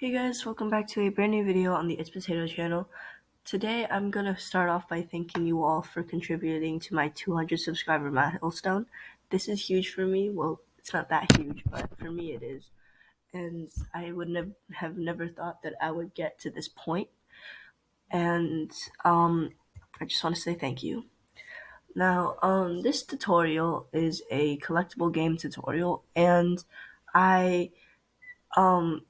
Hey guys, welcome back to a brand new video on the It's Potato channel. Today I'm gonna start off by thanking you all for contributing to my 200 subscriber milestone. This is huge for me. Well, it's not that huge, but for me it is. And I would have never thought that I would get to this point. And I just want to say thank you. Now, this tutorial is a collectible game tutorial, and I um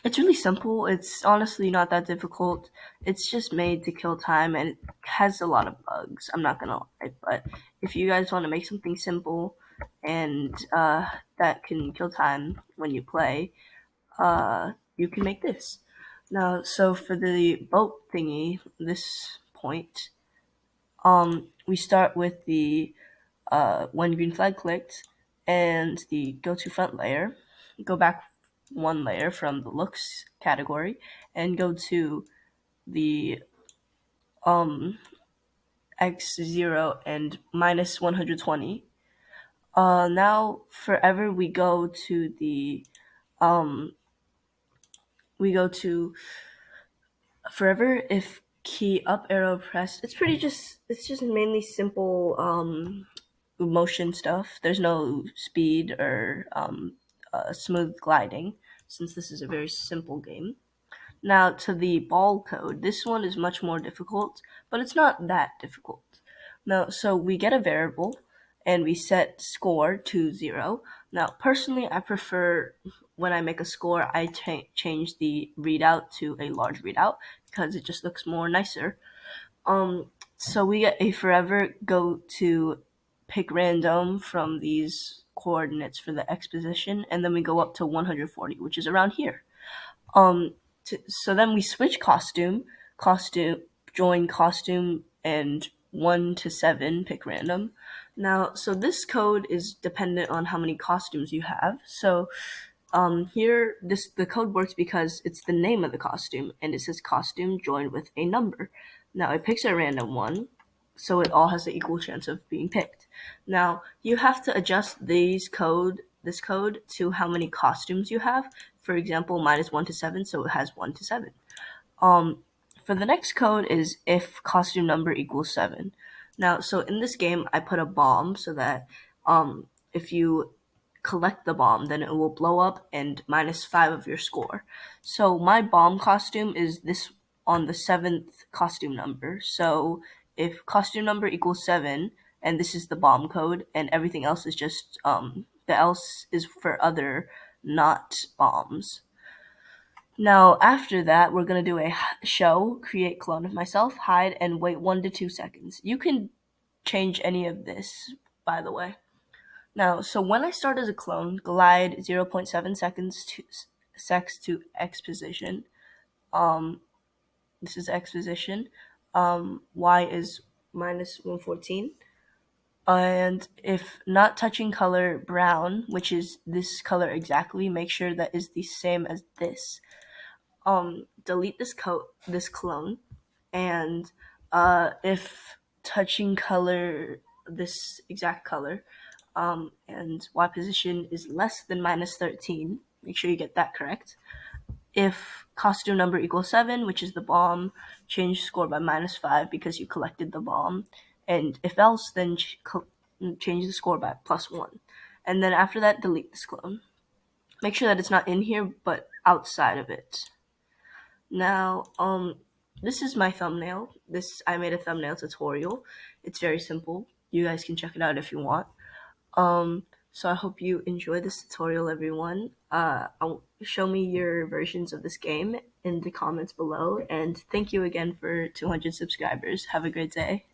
It's really simple. It's honestly not that difficult. It's just made to kill time and it has a lot of bugs. I'm not gonna lie, but if you guys want to make something simple and that can kill time when you play, you can make this. Now, so for the boat thingy, this point, we start with the one green flag clicked and the go to front layer, go back one layer from the looks category and go to the um x0 and minus 120. Now forever um we go to forever if key up arrow pressed. It's just mainly simple motion stuff. There's no speed or smooth gliding since this is a very simple game. Now to the ball code, this one is much more difficult, but it's not that difficult. Now, so we get a variable and we set score to 0. Now, personally, I prefer when I make a score, I change the readout to a large readout because it just looks more nicer. So we get a forever go to pick random from these coordinates for the x position, and then we go up to 140, which is around here. Um, so then we switch costume, join costume, and 1 to 7, pick random. Now, so this code is dependent on how many costumes you have. So here, the code works because it's the name of the costume, and it says costume joined with a number. Now, it picks a random one, so it all has an equal chance of being picked. Now, you have to adjust this code to how many costumes you have. For example, minus 1 to 7, so it has 1 to 7. For the next code is if costume number equals 7. Now, so in this game, I put a bomb so that if you collect the bomb, then it will blow up and minus 5 of your score. So my bomb costume is this on the 7th costume number. So if costume number equals 7, and this is the bomb code, and everything else is just, the else is for other not bombs. Now, after that, we're going to do a show, create clone of myself, hide, and wait 1 to 2 seconds. You can change any of this, by the way. Now, so when I start as a clone, glide 0.7 seconds to X position. This is X position. Y is minus 114. And if not touching color brown, which is this color exactly, make sure that is the same as this. Delete this clone, and if touching color this exact color, and Y position is less than minus 13, make sure you get that correct. If costume number equals 7, which is the bomb, change score by minus 5 because you collected the bomb, and if else, then change the score by plus 1. And then after that, delete this clone. Make sure that it's not in here, but outside of it. Now, this is my thumbnail. I made a thumbnail tutorial. It's very simple. You guys can check it out if you want. So I hope you enjoy this tutorial, everyone. Show me your versions of this game in the comments below, and thank you again for 200 subscribers. Have a great day.